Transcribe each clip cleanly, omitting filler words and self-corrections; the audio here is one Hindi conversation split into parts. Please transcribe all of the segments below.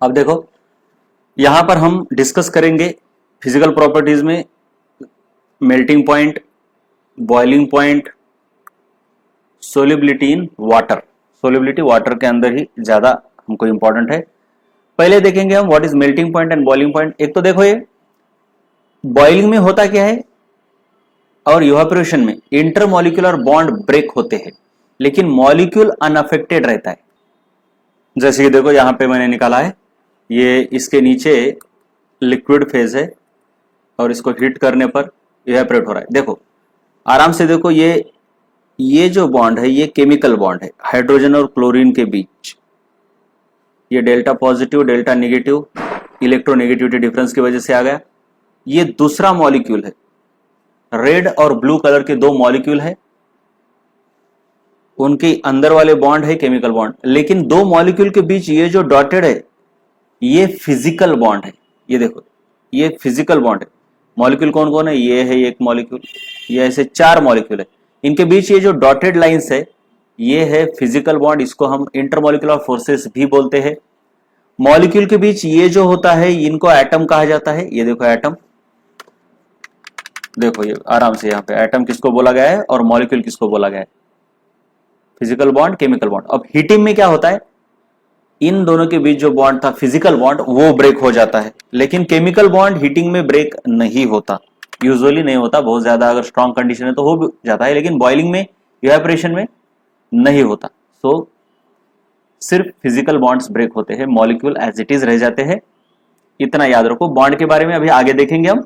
अब देखो यहां पर हम डिस्कस करेंगे फिजिकल प्रॉपर्टीज में melting point, boiling point, solubility in water. Solubility water के अंदर ही ज्यादा हमको इंपॉर्टेंट है। पहले देखेंगे हम what is melting point and boiling point. एक तो देखो ये बॉइलिंग में होता क्या है और इवापोरेशन में इंटरमॉलिक्यूलर बॉन्ड ब्रेक होते हैं, लेकिन मॉलिक्यूल अनअफेक्टेड रहता है। जैसे कि देखो यहां पे मैंने निकाला है, ये इसके नीचे लिक्विड फेज है और इसको हीट करने पर इवेपोरेट हो रहा है। देखो आराम से देखो, ये जो बॉन्ड है ये केमिकल बॉन्ड है हाइड्रोजन और क्लोरीन के बीच। ये delta positive delta negative electronegativity difference की वजह से आ गया। ये दूसरा मॉलिक्यूल है, रेड और ब्लू कलर के दो मॉलिक्यूल है, उनके अंदर वाले बॉन्ड है केमिकल बॉन्ड, लेकिन दो मॉलिक्यूल के बीच ये जो डॉटेड है ये फिजिकल बॉन्ड है। ये देखो ये फिजिकल बॉन्ड है। मॉलिक्यूल कौन कौन है, ये है एक मॉलिक्यूल, ये ऐसे चार मॉलिक्यूल है, इनके बीच ये जो डॉटेड लाइंस है ये है फिजिकल बॉन्ड। इसको हम इंटरमॉलिक्यूलर फोर्सेस भी बोलते हैं। मॉलिक्यूल के बीच ये जो होता है इनको एटम कहा जाता है। ये देखो एटम, देखो ये आराम से यहाँ पे एटम किसको बोला गया है और मॉलिक्यूल किसको बोला गया है, फिजिकल बॉन्ड केमिकल बॉन्ड। अब हीटिंग में क्या होता है, इन दोनों के बीच जो बॉन्ड था फिजिकल बॉन्ड वो ब्रेक हो जाता है, लेकिन केमिकल बॉन्ड हीटिंग में ब्रेक नहीं होता, यूजुअली नहीं होता। बहुत ज्यादा अगर स्ट्रॉन्ग कंडीशन है तो हो जाता है, लेकिन बॉइलिंग में इवेपोरेशन में नहीं होता। सो सिर्फ फिजिकल बॉन्ड्स ब्रेक होते हैं, मॉलिक्यूल एज इट इज रह जाते हैं। इतना याद रखो। बॉन्ड के बारे में अभी आगे देखेंगे हम।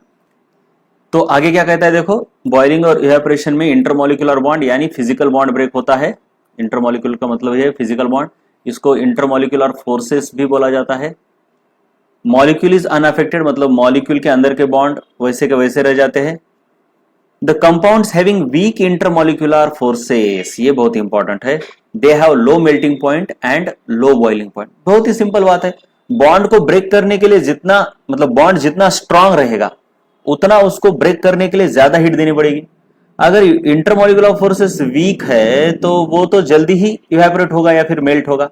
तो आगे क्या कहता है देखो, बॉइलिंग और इवेपोरेशन में इंटरमॉलिक्यूलर बॉन्ड यानी फिजिकल बॉन्ड ब्रेक होता है। इंटरमॉलिक्यूल का मतलब है फिजिकल बॉन्ड, इसको इंटरमॉलिक्यूलर फोर्सेस भी बोला जाता है। मॉलिक्यूल इज अनअफेक्टेड मतलब मॉलिक्यूल के अंदर के बॉन्ड वैसे के वैसे रह जाते हैं। The compounds having weak intermolecular forces, ये बहुत इंपॉर्टेंट है। They have low melting point and low boiling point. बहुत ही सिंपल बात है, बॉन्ड को ब्रेक करने के लिए जितना मतलब बॉन्ड जितना स्ट्रांग रहेगा उतना उसको ब्रेक करने के लिए ज्यादा हीट देनी पड़ेगी। अगर इंटरमॉलिक्यूलर फोर्सेस वीक है तो वो तो जल्दी ही इवेपोरेट होगा या फिर मेल्ट होगा।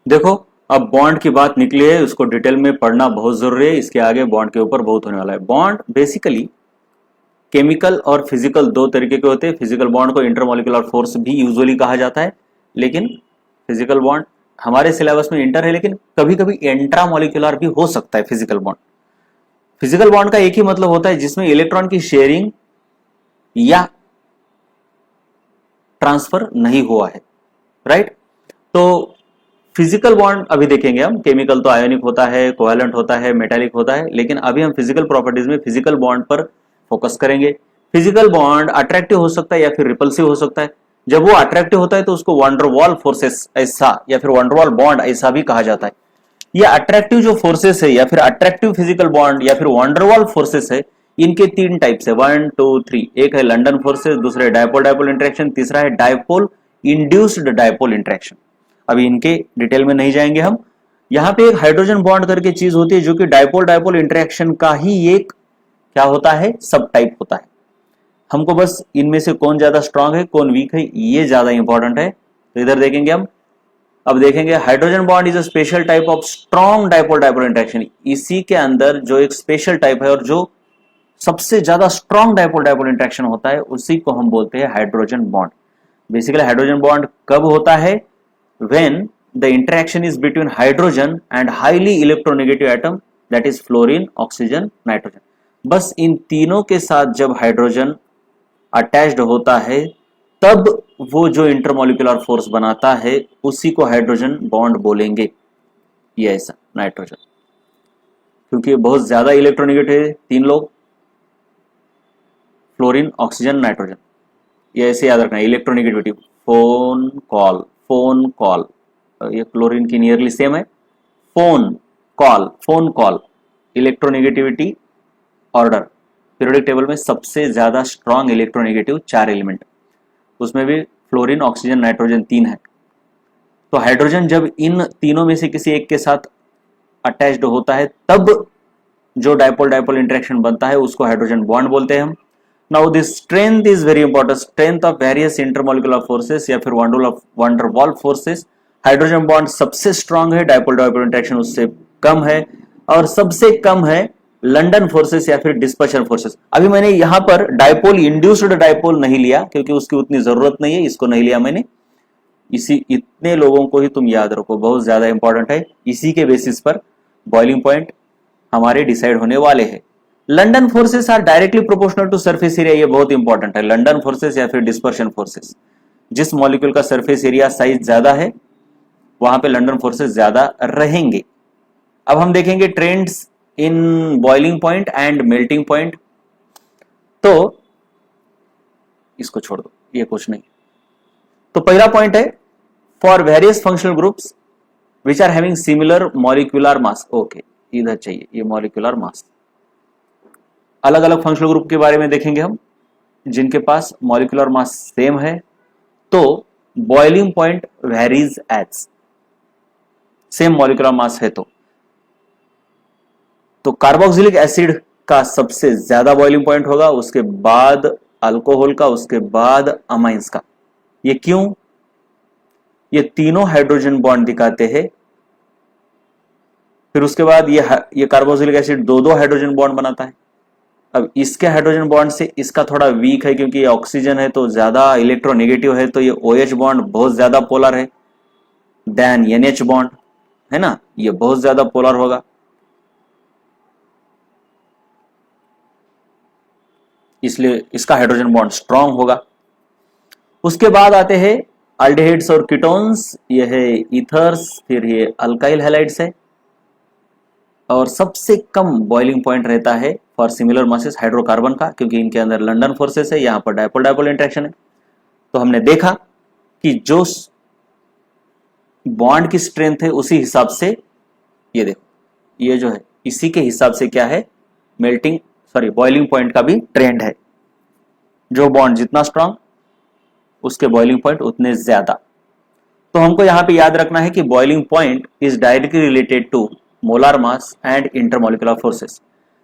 देखो अब बॉन्ड की बात निकली है, उसको डिटेल में पढ़ना बहुत जरूरी है। इसके आगे बॉन्ड के ऊपर बहुत होने वाला है। बॉन्ड बेसिकली केमिकल और फिजिकल दो तरीके के होते हैं। फिजिकल बॉन्ड को इंटरमॉलिक्यूलर फोर्स भी यूजुअली कहा जाता है, लेकिन फिजिकल बॉन्ड हमारे सिलेबस में इंटर है, लेकिन कभी कभी इंट्रामॉलिक्यूलर भी हो सकता है फिजिकल बॉन्ड। फिजिकल बॉन्ड का एक ही मतलब होता है जिसमें इलेक्ट्रॉन की शेयरिंग या ट्रांसफर नहीं हुआ है, राइट। तो फिजिकल बॉन्ड अभी देखेंगे हम। केमिकल तो आयोनिक होता है, कोवेलेंट होता है, मेटालिक होता है, लेकिन अभी हम फिजिकल प्रॉपर्टीज में फिजिकल बॉन्ड पर फोकस करेंगे। फिजिकल बॉन्ड अट्रैक्टिव हो सकता है या फिर रिपल्सिव हो सकता है। जब वो अट्रैक्टिव होता है तो उसको वंडरवॉल फोर्सेस ऐसा या फिर वंडरवॉल बॉन्ड ऐसा भी कहा जाता है। ये अट्रैक्टिव जो फोर्सेस है या फिर अट्रैक्टिव फिजिकल बॉन्ड या फिर वंडरवॉल फोर्सेस है, इनके तीन टाइप्स है, 1 2 3। एक है लंडन फोर्सेस, दूसरा डायपोल डायपोल इंटरेक्शन, तीसरा है डायपोल इंड्यूस्ड डायपोल इंटरेक्शन। अभी इनके डिटेल में नहीं जाएंगे हम। यहाँ पे एक हाइड्रोजन बॉन्ड करके चीज होती है जो कि डायपोल डायपोल इंटरेक्शन का ही एक क्या होता है, सब टाइप होता है। हमको बस इनमें से कौन ज्यादा स्ट्रांग है कौन वीक है ये ज्यादा इंपॉर्टेंट है, तो इधर देखेंगे हम। अब देखेंगे hydrogen bond is a special type of strong dipole dipole interaction. इसी के अंदर जो एक स्पेशल टाइप है और जो सबसे ज्यादा स्ट्रॉन्ग डायपोल डायपोल इंटरेक्शन होता है उसी को हम बोलते हैं hydrogen bond. Basically hydrogen bond कब होता है, when the interaction is between hydrogen and highly electronegative atom that is fluorine oxygen nitrogen. बस इन तीनों के साथ जब हाइड्रोजन अटैच्ड होता है तब वो जो इंटरमॉलिक्यूलर फोर्स बनाता है उसी को हाइड्रोजन बॉन्ड बोलेंगे। ये ऐसा नाइट्रोजन, क्योंकि बहुत ज्यादा इलेक्ट्रोनेगेटिव है, तीन लोग फ्लोरीन ऑक्सीजन नाइट्रोजन। ये ऐसे याद रखना है, इलेक्ट्रोनेगेटिविटी फोन कॉल ये क्लोरीन की नियरली सेम है। Phone call electronegativity order periodic table में सबसे ज्यादा स्ट्रॉन्ग इलेक्ट्रोनेगेटिव 4 एलिमेंट, उसमें भी फ्लोरीन ऑक्सीजन नाइट्रोजन 3 है। तो हाइड्रोजन जब इन तीनों में से किसी एक के साथ अटैच्ड होता है तब जो डायपोल डायपोल इंटरेक्शन बनता है उसको हाइड्रोजन बॉन्ड बोलते हैं हम। Now this strength is very important, strength of various intermolecular forces या फिर वंडरवॉल फोर्सेस। हाइड्रोजन बॉन्ड सबसे स्ट्रांग है, डायपोल डायपोल इंटरेक्शन उससे कम है, और सबसे कम है लंडन फोर्सेस या फिर डिस्पर्शन फोर्सेस। अभी मैंने यहां पर डायपोल इंड्यूस्ड डायपोल नहीं लिया क्योंकि उसकी उतनी जरूरत नहीं है, इसको नहीं लिया मैंने। इतने लोगों को ही तुम याद रखो, बहुत ज्यादा इंपॉर्टेंट है। इसी के बेसिस पर बॉइलिंग पॉइंट हमारे डिसाइड होने वाले हैं। London forces are directly proportional to surface area, ये बहुत इंपॉर्टेंट है। लंडन फोर्सेस या फिर डिस्पर्शन फोर्सेस, जिस मॉलिक्यूल का सरफेस एरिया साइज ज्यादा है वहां पे लंडन फोर्सेस ज्यादा रहेंगे। अब हम देखेंगे trends in boiling point and melting point. तो इसको छोड़ दो, ये कुछ नहीं। तो पहला पॉइंट है for various functional groups which are having similar molecular mass. Okay, इधर चाहिए ये मॉलिक्यूलर मास। अलग अलग फंक्शनल ग्रुप के बारे में देखेंगे हम जिनके पास मॉलिक्यूलर मास सेम है। तो boiling point varies as, same molecular mass है तो कार्बोक्सिलिक एसिड का सबसे ज्यादा बॉइलिंग पॉइंट होगा, उसके बाद अल्कोहल का, उसके बाद अमाइंस का। ये क्यों? ये तीनों हाइड्रोजन बॉन्ड दिखाते हैं, फिर उसके बाद ये कार्बोक्सिलिक एसिड दो हाइड्रोजन बॉन्ड बनाता है। अब इसके हाइड्रोजन बॉन्ड से इसका थोड़ा वीक है क्योंकि ये ऑक्सीजन है तो ज्यादा इलेक्ट्रोनेगेटिव है, तो ये OH बॉन्ड बहुत ज्यादा पोलर है देन NH बॉन्ड, है ना, ये बहुत ज्यादा पोलर होगा। इसलिए इसका हाइड्रोजन बॉन्ड स्ट्रांग होगा। उसके बाद आते हैं अल्डिहाइड्स और कीटोन्स, ये है ईथर्स, फिर ये अल्काइल हैलाइड्स है। और सबसे कम बॉइलिंग पॉइंट रहता है फॉर सिमिलर मासेस हाइड्रोकार्बन का, क्योंकि इनके अंदर लंडन फोर्सेस है, यहां पर डायपोल डायपोल इंटरेक्शन है। तो हमने देखा कि जो बॉन्ड की स्ट्रेंथ है उसी हिसाब से, ये देखो ये जो है इसी के हिसाब से क्या है, बॉइलिंग पॉइंट का भी ट्रेंड है। जो बॉन्ड जितना स्ट्रांग उसके बॉइलिंग पॉइंट उतने ज्यादा। तो हमको यहां पे याद रखना है कि boiling point is directly related to molar mass and intermolecular forces.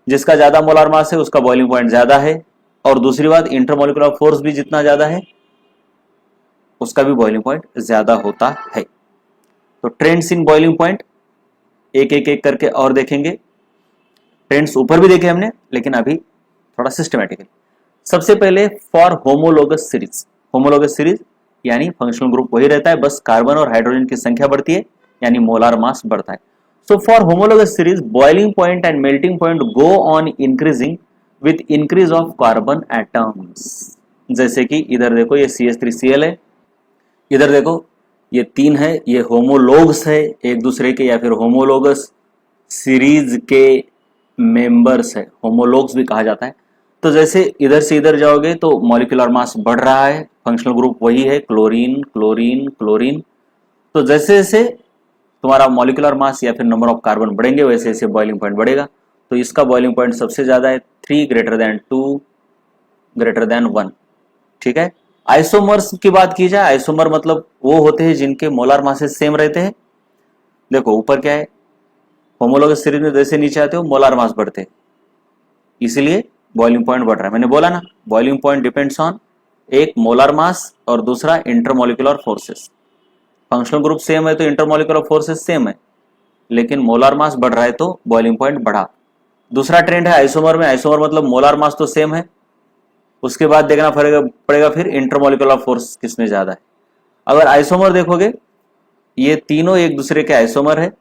जिसका ज्यादा मोलार मास है उसका बॉइलिंग पॉइंट ज्यादा है, और दूसरी बात इंटरमोलिकुलर फोर्स भी जितना ज्यादा है उसका भी बॉइलिंग पॉइंट ज्यादा होता है। तो ट्रेंड्स इन बॉइलिंग पॉइंट एक एक एक करके और देखेंगे। ट्रेंड्स ऊपर भी देखे हमने, लेकिन अभी थोड़ा सिस्टमैटिकली। सबसे पहले for homologous series. Homologous series यानी फंक्शनल ग्रुप वही रहता है, बस कार्बन और हाइड्रोजन की संख्या बढ़ती है यानी मोलार मास बढ़ता है। So for homologous series, boiling point and melting point go on increasing with increase of carbon atoms। जैसे कि इधर देखो ये CH3Cl है, इधर देखो ये 3 है, ये होमोलोग्स है एक दूसरे के, या फिर होमोलोगस सीरीज के मेंबर्स है, होमोलोग्स भी कहा जाता है। तो जैसे इधर से इधर जाओगे तो मॉलिक्यूलर मास बढ़ रहा है, फंक्शनल ग्रुप वही है, क्लोरीन क्लोरीन क्लोरीन। तो जैसे जैसे तुम्हारा मॉलिक्यूलर मास या फिर नंबर ऑफ कार्बन बढ़ेंगे वैसे वैसे बॉइलिंग पॉइंट बढ़ेगा। तो इसका बॉइलिंग पॉइंट सबसे ज्यादा है 3 greater than 2 greater than 1। ठीक है। आइसोमर्स की बात की जाए, आइसोमर मतलब वो होते हैं जिनके मोलार मासेस सेम रहते हैं। देखो ऊपर क्या है, होमोलोगस सीरीज में जैसे नीचे आते हो मोलार मास बढ़ते हैं, इसीलिए बॉइलिंग पॉइंट बढ़ रहा है। मैंने बोला ना बॉइलिंग पॉइंट डिपेंड्स ऑन एक मोलार मास और दूसरा intermolecular forces. Functional group same है तो इंटरमोलिकुलर फोर्सेस सेम है, लेकिन मोलार मास बढ़ रहा है तो बॉइलिंग पॉइंट बढ़ा। दूसरा ट्रेंड है आइसोमर में। आइसोमर मतलब मोलार मास तो सेम है, उसके बाद देखना पड़ेगा फिर इंटरमोलिकुलर फोर्स किसमें ज्यादा है। अगर आइसोमर देखोगे ये तीनों एक दूसरे के आइसोमर है,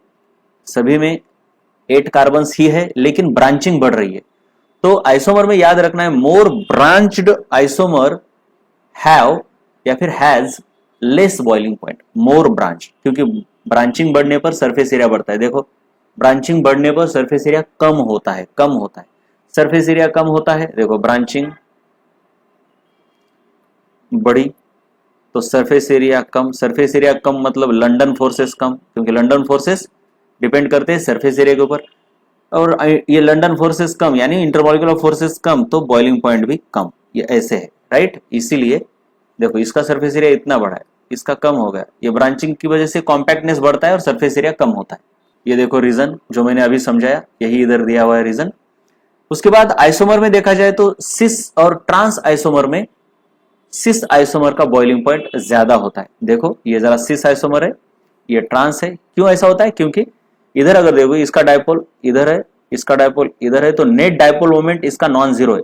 सभी में 8 कार्बन ही है, लेकिन ब्रांचिंग बढ़ रही है। तो आइसोमर में याद रखना है मोर ब्रांच्ड आइसोमर हैव या फिर has less boiling point, more branch, क्योंकि ब्रांचिंग बढ़ने पर सरफेस एरिया बढ़ता है। देखो ब्रांचिंग बढ़ने पर सरफेस एरिया कम होता है, सरफेस एरिया कम होता है। देखो ब्रांचिंग बढ़ी तो सरफेस एरिया कम मतलब लंडन फोर्सेस कम, क्योंकि लंडन फोर्सेस डिपेंड करते हैं सरफेस एरिया के ऊपर, और ये लंडन फोर्सेस कम यानी इंटरमोलिकुलर फोर्सेस कम तो बॉइलिंग पॉइंट भी कम, ये ऐसे है, राइट। इसीलिए देखो इसका सरफेस एरिया इतना बड़ा है, इसका कम हो गया, ये ब्रांचिंग की वजह से कॉम्पैक्टनेस बढ़ता है और सरफेस एरिया कम होता है। ये देखो रीजन जो मैंने अभी समझाया, यही इधर दिया हुआ है रीजन। उसके बाद आइसोमर में देखा जाए तो सिस और ट्रांस आइसोमर में सिस आइसोमर का बॉइलिंग पॉइंट ज्यादा होता है। देखो ये जरा सिस आइसोमर है ये ट्रांस है। क्यों ऐसा होता है? क्योंकि इधर अगर देखो इसका डायपोल इधर है, इसका डायपोल इधर है, तो नेट डायपोल मोमेंट इसका नॉन जीरो है।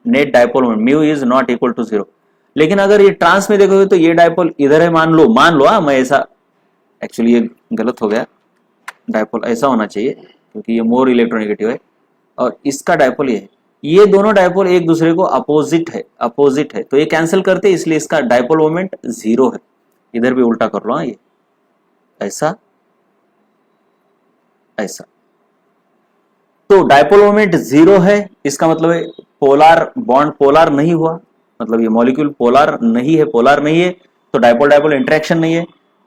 Net dipole moment mu is not equal to zero. लेकिन अगर ये ट्रांस में देखोगे तो ये डायपोल इधर है, मान लो मैं ऐसा, एक्चुअली ये गलत हो गया, डायपोल ऐसा होना चाहिए क्योंकि ये मोर इलेक्ट्रोनेगेटिव है, और इसका डायपोल ये है। ये दोनों डायपोल एक दूसरे को अपोजिट है, तो ये कैंसिल करते हैं, इसलिए इसका डायपोल मोमेंट जीरो है। इधर भी उल्टा कर लो, ये ऐसा ऐसा, तो डायपोल मोमेंट जीरो है, इसका मतलब है पोलार बॉन्ड पोलार नहीं हुआ, मतलब ये मॉलिक्यूल पोलार नहीं है, तो डायपोल डायपोल इंटरेक्शन नहीं है,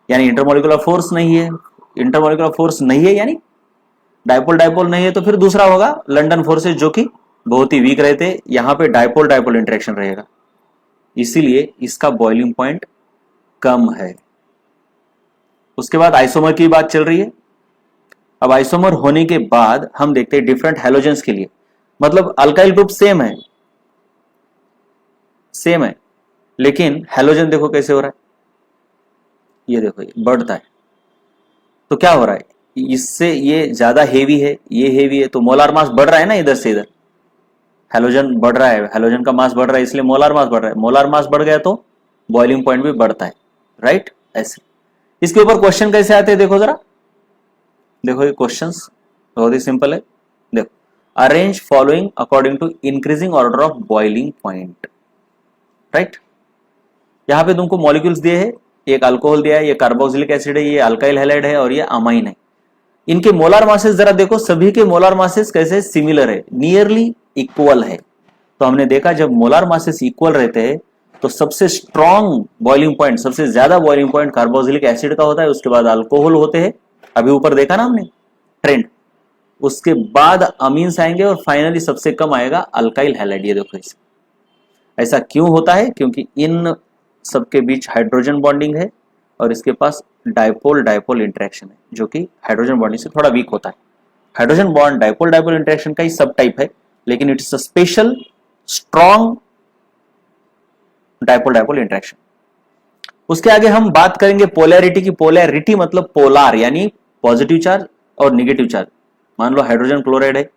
यानी इंटरमोलिकुलर फोर्स नहीं है। इंटरमोलिकुलर फोर्स नहीं है यानी डायपोल डायपोल नहीं है, तो फिर दूसरा होगा लंडन फोर्सेस, जो कि बहुत ही वीक रहते हैं। यहां पे डायपोल डायपोल इंटरेक्शन रहेगा, इसीलिए इसका बॉइलिंग पॉइंट कम है। उसके बाद आइसोमर की बात चल रही है। अब आइसोमर होने के बाद हम देखते हैं डिफरेंट हैलोजेंस के लिए, मतलब अल्काइल ग्रुप सेम है, लेकिन हैलोजन देखो कैसे हो रहा है, ये देखो ये बढ़ता है। तो क्या हो रहा है, इससे ये ज्यादा हेवी है, ये हेवी है, तो मोलार मास बढ़ रहा है ना, इधर से इधर हैलोजन बढ़ रहा है, हैलोजन का मास बढ़ रहा है, इसलिए मोलार मास बढ़ रहा है। मोलार मास बढ़ गया तो बॉइलिंग पॉइंट भी बढ़ता है, राइट। ऐसे इसके ऊपर क्वेश्चन कैसे आते हैं देखो जरा, देखो ये क्वेश्चंस बहुत ही सिंपल है। देखो, arrange following according to increasing order of boiling point, right. यहां पे तुमको मॉलिक्यूल्स दिए हैं, एक अल्कोहल दिया है, ये कार्बोक्सिलिक एसिड है, ये अल्काइल हैलाइड है, और ये अमाइन है। इनके मोलार मासेस जरा देखो, सभी के मोलार मासेस कैसे सिमिलर है, नियरली इक्वल है। तो हमने देखा जब मोलार मासेस इक्वल रहते हैं तो सबसे स्ट्रॉन्ग बॉइलिंग पॉइंट, सबसे ज्यादा बॉइलिंग पॉइंट कार्बोक्सिलिक एसिड का होता है, उसके बाद अल्कोहल होते हैं, अभी ऊपर देखा ना हमने ट्रेंड, उसके बाद अमीन्स आएंगे, और फाइनली सबसे कम आएगा अल्काइल हैलाइड। ये देखो ऐसा क्यों होता है, क्योंकि इन सबके बीच हाइड्रोजन बॉन्डिंग है, और इसके पास डायपोल डायपोल इंटरेक्शन है, जो कि हाइड्रोजन बॉन्डिंग से थोड़ा वीक होता है। Hydrogen bond dipole dipole interaction का ही सब टाइप है, लेकिन it's a special strong dipole dipole interaction. उसके आगे हम बात करेंगे पोलैरिटी की। पोलैरिटी मतलब पोलार, यानी पॉजिटिव चार्ज और निगेटिव चार्ज। मान लो हाइड्रोजन क्लोराइड है,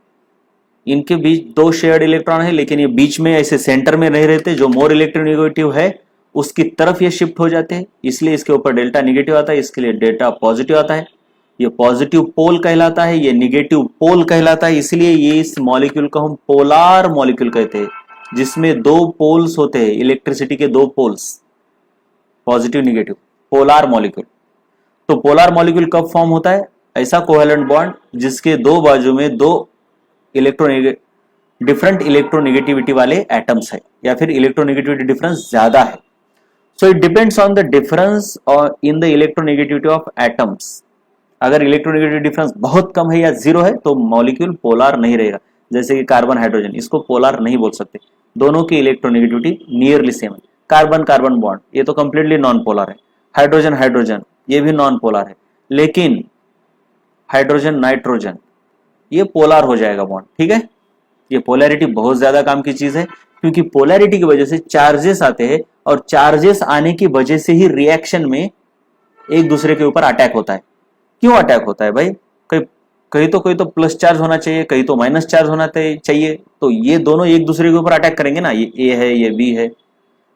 इनके बीच दो शेयर्ड इलेक्ट्रॉन है, लेकिन ये बीच में ऐसे सेंटर में नहीं रहते, जो मोर इलेक्ट्रोनेगेटिव है उसकी तरफ ये शिफ्ट हो जाते हैं, इसलिए इसके ऊपर डेल्टा निगेटिव आता है, इसके लिए डेल्टा पॉजिटिव आता है। ये पॉजिटिव पोल कहलाता है, ये निगेटिव पोल कहलाता है, इसलिए ये इस मॉलिक्यूल को हम पोलार मॉलिक्यूल कहते हैं, जिसमें दो पोल्स होते हैं, इलेक्ट्रिसिटी के दो poles, positive negative, polar molecule. तो पोलार मॉलिक्यूल कब फॉर्म होता है, ऐसा कोवेलेंट बॉन्ड जिसके दो बाजू में दो डिफरेंट इलेक्ट्रोनेगेटिविटी वाले एटम्स है, या फिर इलेक्ट्रोनेगेटिविटी डिफरेंस ज्यादा है। So it depends on the difference in the electronegativity of atoms. अगर इलेक्ट्रोनेगेटिविटी डिफरेंस बहुत कम है या जीरो है तो मॉलिक्यूल पोलार नहीं रहेगा। जैसे कि कार्बन हाइड्रोजन, इसको पोलार नहीं बोल सकते, दोनों की इलेक्ट्रोनेगेटिविटी नियरली सेम है। कार्बन कार्बन बॉन्ड ये तो कंप्लीटली नॉन पोलर है, हाइड्रोजन हाइड्रोजन ये भी नॉन पोलर है, लेकिन हाइड्रोजन नाइट्रोजन ये पोलर हो जाएगा बॉन्ड, ठीक है। ये पोलैरिटी बहुत ज्यादा काम की चीज है, क्योंकि पोलैरिटी की वजह से चार्जेस आते हैं, और चार्जेस आने की वजह से ही रिएक्शन में एक दूसरे के ऊपर अटैक होता है। क्यों अटैक होता है भाई, कहीं तो प्लस चार्ज होना चाहिए, कहीं तो माइनस चार्ज होना चाहिए, तो ये दोनों एक दूसरे के ऊपर अटैक करेंगे ना। ये ए है, ये बी है,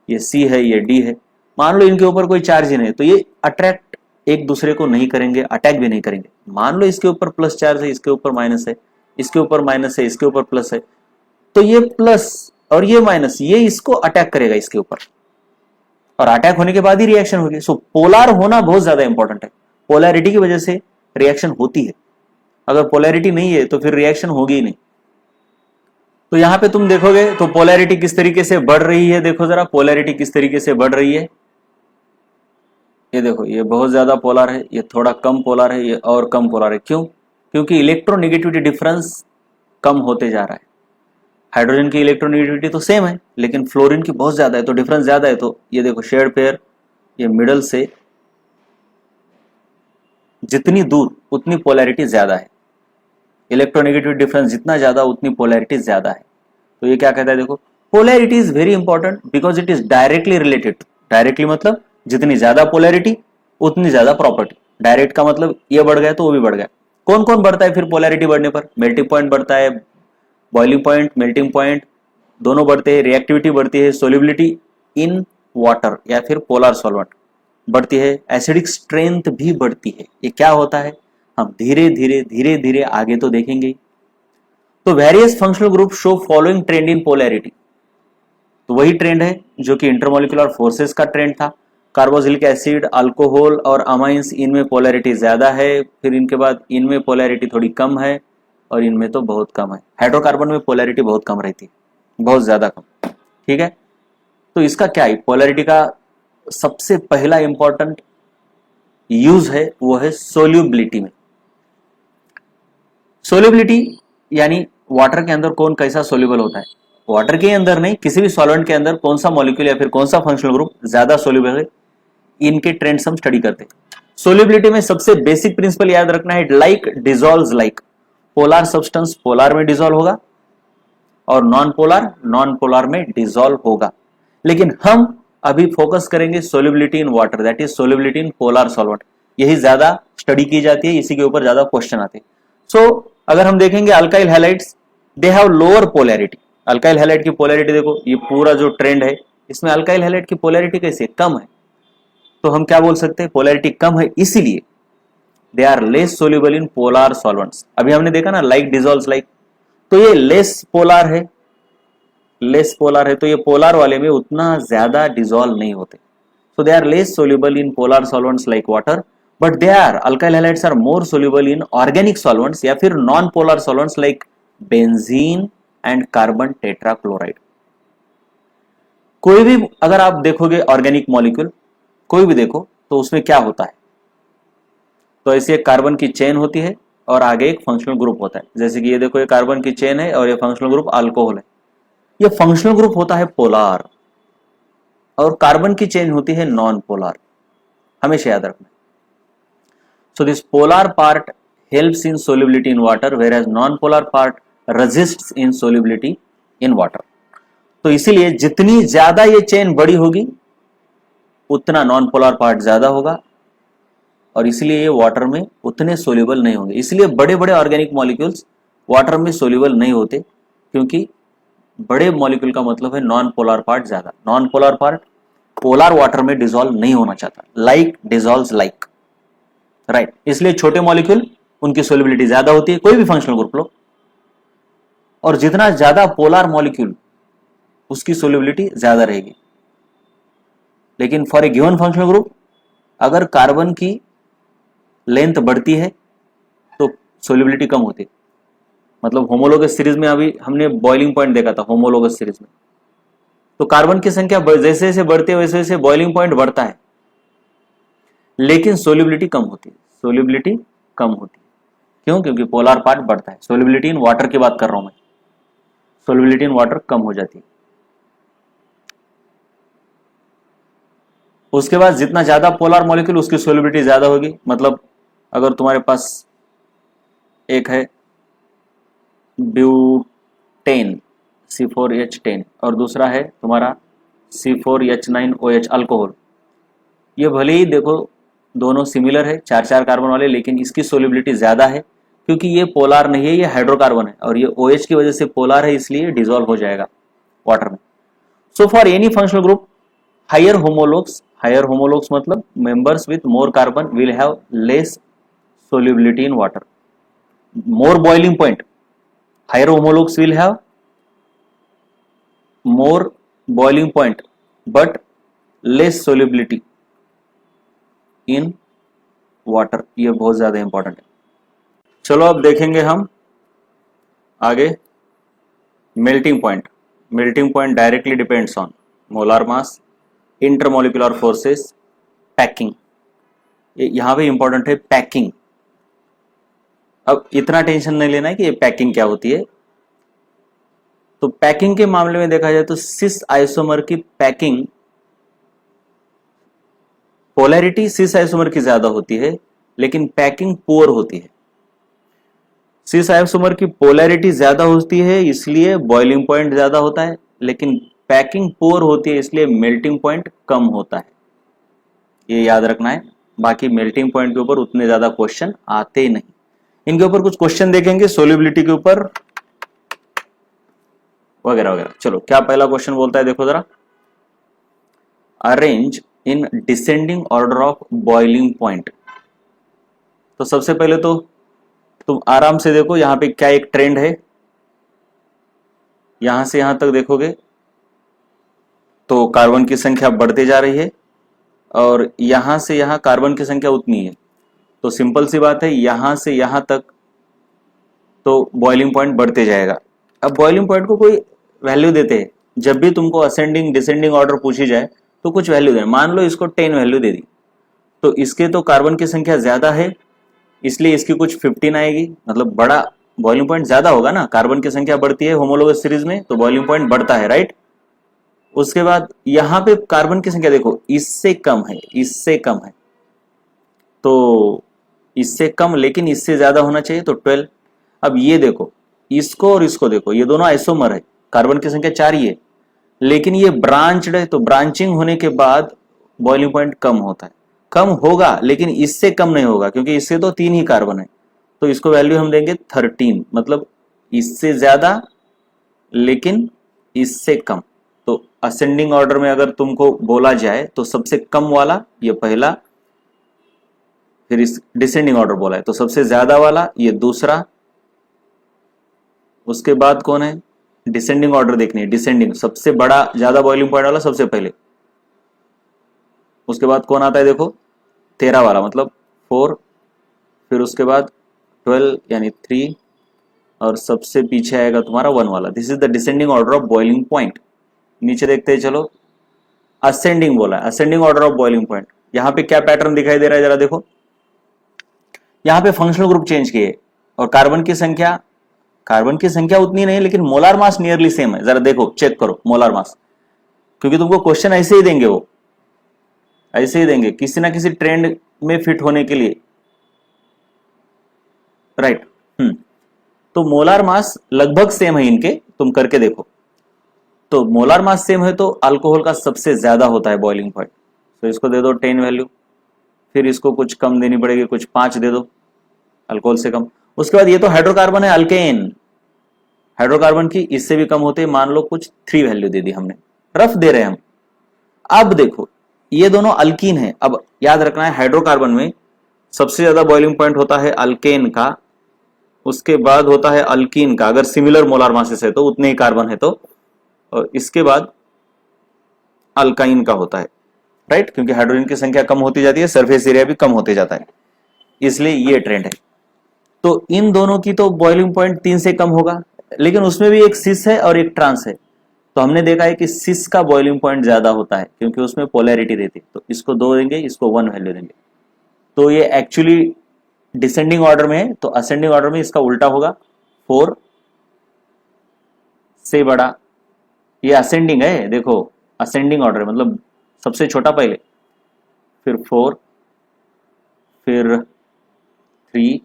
ये सी है, ये डी है। मान लो इनके ऊपर कोई चार्ज ही नहीं, तो ये अट्रैक्ट एक दूसरे को नहीं करेंगे, अटैक भी नहीं करेंगे। मान लो इसके ऊपर प्लस चार्ज है, इसके ऊपर माइनस है, इसके ऊपर माइनस है, इसके ऊपर प्लस है, तो ये प्लस और ये माइनस ये इसको अटैक करेगा इसके ऊपर, और अटैक होने के बाद ही रिएक्शन होगी। सो पोलार होना बहुत ज्यादा इंपॉर्टेंट है, पोलैरिटी की वजह से रिएक्शन होती है। अगर पोलैरिटी नहीं है तो फिर रिएक्शन होगी ही नहीं। तो यहां पे तुम देखोगे तो पोलैरिटी किस तरीके से बढ़ रही है, देखो जरा पोलैरिटी किस तरीके से बढ़ रही है। ये देखो ये बहुत ज्यादा पोलर है, ये थोड़ा कम पोलर है, ये और कम पोलर है। क्यों? क्योंकि इलेक्ट्रोनेगेटिविटी डिफरेंस कम होते जा रहा है। हाइड्रोजन की इलेक्ट्रोनेगेटिविटी तो सेम है, लेकिन फ्लोरीन की बहुत ज्यादा है, तो डिफरेंस ज्यादा है। तो ये देखो शेयर्ड पेयर, ये मिडल से जितनी दूर उतनी पोलैरिटी ज्यादा है, इलेक्ट्रोनेगेटिव डिफरेंस जितना ज्यादा उतनी पोलैरिटी ज्यादा है। तो ये क्या कहता है, देखो polarity is very important because it is directly related. Directly मतलब जितनी ज्यादा पोलैरिटी उतनी ज्यादा प्रॉपर्टी। डायरेक्ट का मतलब ये बढ़ गया तो वो भी बढ़ गया। कौन कौन बढ़ता है फिर पोलैरिटी बढ़ने पर? मेल्टिंग पॉइंट बढ़ता है, बॉइलिंग पॉइंट, मेल्टिंग पॉइंट दोनों बढ़ते हैं, रिएक्टिविटी बढ़ती है, सोल्युबिलिटी इन वाटर या फिर पोलर सॉल्वेंट बढ़ती है, एसिडिक स्ट्रेंथ भी बढ़ती है। ये क्या होता है हम धीरे धीरे आगे तो देखेंगे। तो various functional group show following trend in polarity, तो वही ट्रेंड है जो कि इंटरमोलिकुलर फोर्सेस का ट्रेंड था। कार्बोक्सिलिक एसिड, अल्कोहल और अमाइंस, इनमें पोलैरिटी ज्यादा है, फिर इनके बाद इनमें पोलैरिटी थोड़ी कम है और इनमें तो बहुत कम है। हाइड्रोकार्बन में पोलैरिटी बहुत कम रहती है, बहुत ज्यादा कम। ठीक है, तो इसका क्या है, पोलैरिटी का सबसे पहला इंपॉर्टेंट यूज है वो है सोल्यूबिलिटी में। सोल्यूबिलिटी यानी वाटर के अंदर कौन कैसा सोल्यूबल होता है, वाटर के अंदर नहीं, किसी भी सॉल्वेंट के अंदर कौन सा मॉलिक्यूल या फिर कौन सा फंक्शनल ग्रुप ज्यादा सोल्यूबल है, इनके ट्रेंड्स हम स्टडी करते हैं। सोल्यूबिलिटी में सबसे बेसिक प्रिंसिपल याद रखना है, like dissolves like. Polar substance polar में डिसॉल्व होगा और नॉन पोलर में डिसॉल्व होगा। लेकिन हम अभी फोकस करेंगे solubility in water, that is solubility in polar solvent. यही ज्यादा स्टडी की जाती है, इसी के ऊपर ज्यादा क्वेश्चन आते हैं। सो अगर हम देखेंगे alkyl halides, they have lower polarity. Alkyl halide की पोलैरिटी देखो, ये पूरा जो ट्रेंड है इसमें अल्काइल हैलाइड की पोलैरिटी कैसे कम है, तो हम क्या बोल सकते हैं, पोलैरिटी कम है इसीलिए they are less soluble in polar solvents. अभी हमने देखा ना लाइक डिसॉल्व्स लाइक, तो ये लेस पोलर है, लेस पोलर है, तो ये पोलर वाले में उतना ज्यादा डिसॉल्व नहीं होते। So they are less soluble in polar solvents like water, but they are alkyl halides are more soluble in organic solvents या फिर non polar solvents like benzene and carbon tetrachloride. कोई भी अगर आप देखोगे ऑर्गेनिक मॉलिक्यूल कोई भी देखो तो उसमें क्या होता है, तो ऐसे एक कार्बन की चेन होती है और आगे एक फंक्शनल ग्रुप होता है। जैसे कि ये देखो, ये कार्बन की चेन है और ये फंक्शनल ग्रुप अल्कोहल है। ये फंक्शनल ग्रुप होता है पोलर और कार्बन की चेन होती है नॉन पोलर, हमेशा याद रखना। So this polar part helps in solubility in water whereas non polar part resists in solubility in water. तो इसीलिए जितनी ज्यादा ये चेन बड़ी होगी उतना नॉन पोलर पार्ट ज्यादा होगा और इसलिए ये वाटर में उतने सोल्यूबल नहीं होंगे। इसलिए बड़े बड़े ऑर्गेनिक मॉलिक्यूल्स वाटर में सोल्यूबल नहीं होते, क्योंकि बड़े मॉलिक्यूल का मतलब है नॉन पोलर पार्ट ज्यादा। Non polar part polar water में डिसॉल्व नहीं होना चाहता, लाइक डिसॉल्व्स लाइक, राइट। इसलिए छोटे मॉलिक्यूल उनकी सोल्यूबिलिटी ज्यादा होती है, कोई भी फंक्शनल ग्रुप लो, और जितना ज्यादा पोलर मॉलिक्यूल उसकी सोल्यूबिलिटी ज्यादा रहेगी। लेकिन for a given functional group अगर कार्बन की लेंथ बढ़ती है तो सोल्यूबिलिटी कम होती है। मतलब होमोलोगस सीरीज में अभी हमने बॉइलिंग पॉइंट देखा था, होमोलोगस सीरीज में तो कार्बन की संख्या जैसे जैसे बढ़ती है वैसे वैसे बॉइलिंग पॉइंट बढ़ता है, लेकिन सोल्यूबिलिटी कम होती है, सोल्यूबिलिटी कम होती है। क्यों? क्योंकि पोलर पार्ट बढ़ता है। सोल्यूबिलिटी इन वाटर की बात कर रहा हूं मैं, सोल्यूबिलिटी इन वाटर कम हो जाती है। उसके बाद जितना ज्यादा पोलर मॉलिक्यूल उसकी सोल्यूबिलिटी ज्यादा होगी। मतलब अगर तुम्हारे पास एक है ब्यूटेन C4H10 और दूसरा है तुम्हारा C4H9OH अल्कोहल, ये भले ही देखो दोनों सिमिलर है, चार चार कार्बन वाले, लेकिन इसकी सोल्यूबिलिटी ज्यादा है क्योंकि ये पोलर नहीं है, ये हाइड्रोकार्बन है और ये OH की वजह से पोलर है, इसलिए डिसॉल्व हो जाएगा वाटर में। So for any functional group higher homologues मतलब members with more carbon will have less solubility in water, more boiling point. Higher homologues will have more boiling point but less solubility in water. ये बहुत ज्यादा इंपॉर्टेंट है। चलो अब देखेंगे हम आगे melting point. Melting point directly depends on molar mass, intermolecular forces, packing. यहां पे इंपॉर्टेंट है पैकिंग। अब इतना टेंशन नहीं लेना है कि ये पैकिंग क्या होती है। तो पैकिंग के मामले में देखा जाए तो सिस आइसोमर की पैकिंग, पोलैरिटी सिस आइसोमर की ज्यादा होती है लेकिन पैकिंग पुअर होती है। सिस आइसोमर की पोलैरिटी ज्यादा होती है इसलिए बॉइलिंग पॉइंट ज्यादा होता है, लेकिन पैकिंग पुअर होती है इसलिए मेल्टिंग पॉइंट कम होता है। ये याद रखना है। बाकी मेल्टिंग पॉइंट के ऊपर उतने ज्यादा क्वेश्चन आते नहीं। इनके ऊपर कुछ क्वेश्चन देखेंगे सोल्यूबिलिटी के ऊपर वगैरह वगैरह। चलो क्या पहला क्वेश्चन बोलता है देखो जरा, arrange in descending order of boiling point. तो सबसे पहले तो तुम आराम से देखो यहां पे क्या एक ट्रेंड है, यहां से यहां तक देखोगे तो कार्बन की संख्या बढ़ती जा रही है और यहां से यहां कार्बन की संख्या उतनी है। तो सिंपल सी बात है यहां से यहां तक तो बॉइलिंग पॉइंट बढ़ते जाएगा। अब बॉइलिंग पॉइंट को कोई वैल्यू देते हैं, जब भी तुमको असेंडिंग डिसेंडिंग ऑर्डर पूछी जाए तो कुछ वैल्यू दें। मान लो इसको 10 वैल्यू दे दी, तो इसके तो कार्बन की संख्या ज्यादा है इसलिए इसकी कुछ 15 आएगी, मतलब बड़ा बॉइलिंग पॉइंट ज्यादा होगा ना, कार्बन की संख्या बढ़ती है होमोलोगस सीरीज में तो बॉइलिंग पॉइंट बढ़ता है, राइट। उसके बाद यहां पे कार्बन की संख्या देखो इससे कम है, इससे कम है, तो इससे कम लेकिन इससे ज्यादा होना चाहिए तो 12। अब ये देखो इसको और इसको देखो, ये दोनों आइसोमर है, कार्बन की संख्या 4 ही है लेकिन ये ब्रांच्ड है, तो ब्रांचिंग होने के बाद बॉइलिंग पॉइंट कम होता है। कम होगा लेकिन इससे कम नहीं होगा क्योंकि इससे तो 3 ही कार्बन है, तो इसको वैल्यू हम देंगे 13, मतलब इससे ज्यादा लेकिन इससे कम। तो असेंडिंग ऑर्डर में अगर तुमको बोला जाए तो सबसे कम वाला ये पहला, फिर इस डिसेंडिंग ऑर्डर बोला है तो सबसे ज्यादा वाला ये दूसरा, उसके बाद कौन है, डिसेंडिंग ऑर्डर देखनी है, डिसेंडिंग सबसे बड़ा ज्यादा बॉइलिंग पॉइंट वाला सबसे पहले, उसके बाद कौन आता है देखो 13 वाला मतलब 4, फिर उसके बाद 12 यानी 3 और सबसे पीछे आएगा तुम्हारा 1 वाला। This is the descending order of boiling point. नीचे देखते हैं चलो, असेंडिंग बोला है, ascending order of boiling point. यहां पे क्या पैटर्न दिखाई दे रहा है जरा देखो, यहां पे फंक्शनल ग्रुप चेंज किए और कार्बन की संख्या उतनी नहीं लेकिन मोलार मास नियरली सेम है। जरा देखो चेक करो मोलार मास, क्योंकि तुमको क्वेश्चन ऐसे ही देंगे, वो ऐसे ही देंगे किसी ना किसी ट्रेंड में फिट होने के लिए, राइट। तो मोलार मास लगभग सेम है इनके, तुम करके देखो। तो मोलार मास सेम है तो अल्कोहल का सबसे ज्यादा होता है बॉइलिंग पॉइंट, तो इसको दे दो 10 वैल्यू, फिर इसको कुछ कम देनी पड़ेगी, कुछ 5 दे दो अल्कोहल से कम। उसके बाद ये तो हाइड्रोकार्बन है अल्केन, हाइड्रोकार्बन की इससे भी कम होते, मान लो कुछ 3 वैल्यू दे दी हमने, रफ दे रहे हैं हम। अब देखो ये दोनों अल्कीन है, अब याद रखना है हाइड्रोकार्बन में सबसे ज्यादा बॉइलिंग पॉइंट होता है अल्केन का, उसके बाद होता है अल्कीन का, अगर सिमिलर मोलार मासेस है तो उतने ही कार्बन है तो, और इसके बाद अल्काइन का होता है, राइट, क्योंकि हाइड्रोजन की संख्या कम होती जाती है, सरफेस एरिया भी कम होते जाता है, इसलिए ये ट्रेंड है। तो इन दोनों की तो बॉइलिंग पॉइंट 3 से कम होगा, लेकिन उसमें भी एक सिस है और एक ट्रांस है। तो हमने देखा है कि सिस का बॉइलिंग पॉइंट ज्यादा होता है क्योंकि उसमें पोलैरिटी रहती है, तो इसको 2 देंगे, इसको 1 वैल्यू देंगे। तो ये एक्चुअली डिसेंडिंग ऑर्डर में है, तो असेंडिंग ऑर्डर में इसका उल्टा होगा, 4 से बड़ा, ये असेंडिंग है, देखो असेंडिंग ऑर्डर मतलब सबसे छोटा पहले, फिर 4, फिर 3,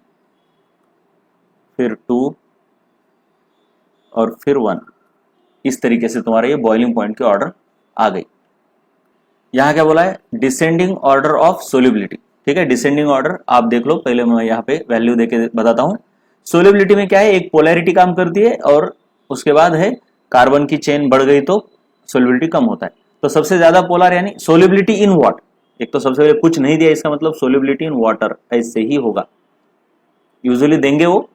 फिर 2 और फिर 1। इस तरीके से तुम्हारा ये बॉइलिंग पॉइंट की ऑर्डर आ गई। यहां क्या बोला है, डिसेंडिंग ऑर्डर ऑफ सोल्यूबिलिटी, ठीक है। डिसेंडिंग ऑर्डर आप देख लो, पहले मैं यहाँ पे वैल्यू देके बताता हूं। सोल्यूबिलिटी में क्या है, एक पोलैरिटी काम करती है और उसके बाद है कार्बन की चेन बढ़ गई तो सोल्यूबिलिटी कम होता है। तो सबसे ज्यादा पोलर यानी सोल्यूबिलिटी इन व्हाट, एक तो सबसे पहले कुछ नहीं दिया, इसका मतलब सोल्यूबिलिटी इन वाटर ऐसे ही होगा, यूजुअली देंगे वो,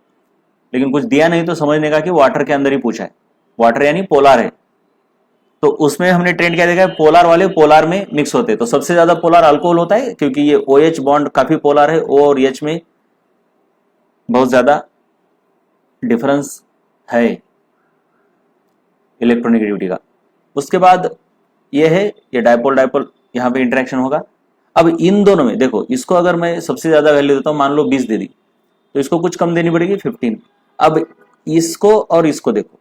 लेकिन कुछ दिया नहीं तो समझने का कि वाटर के अंदर ही पूछा है, वाटर यानी पोलार है। तो उसमें हमने ट्रेंड क्या देखा है, पोलार वाले पोलार में मिक्स होते हैं, तो सबसे ज्यादा पोलार अल्कोहल होता है क्योंकि ये OH बॉन्ड काफी पोलार है, O और H में बहुत ज्यादा डिफरेंस है इलेक्ट्रोनेगेटिविटी का। उसके बाद ये है, ये डायपोल डायपोल यहाँ पे इंटरेक्शन होगा। अब इन दोनों में देखो, इसको अगर मैं सबसे ज्यादा वैल्यू देता हूं, मान लो 20 दे दी, तो इसको कुछ कम देनी पड़ेगी 15। अब इसको और इसको देखो,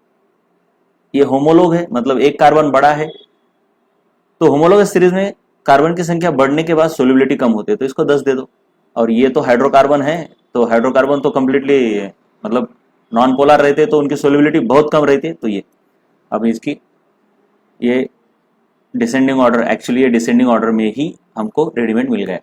ये होमोलोग है, मतलब एक कार्बन बड़ा है, तो होमोलोगस सीरीज में कार्बन की संख्या बढ़ने के बाद सोल्यूबिलिटी कम होती है, तो इसको 10 दे दो। और ये तो हाइड्रोकार्बन है, तो हाइड्रोकार्बन तो कंप्लीटली मतलब नॉन पोलर रहते हैं, तो उनकी सोल्यूबिलिटी बहुत कम रहती है, तो ये अब इसकी ये डिसेंडिंग ऑर्डर, एक्चुअली ये डिसेंडिंग ऑर्डर में ही हमको रेडीमेड मिल गया।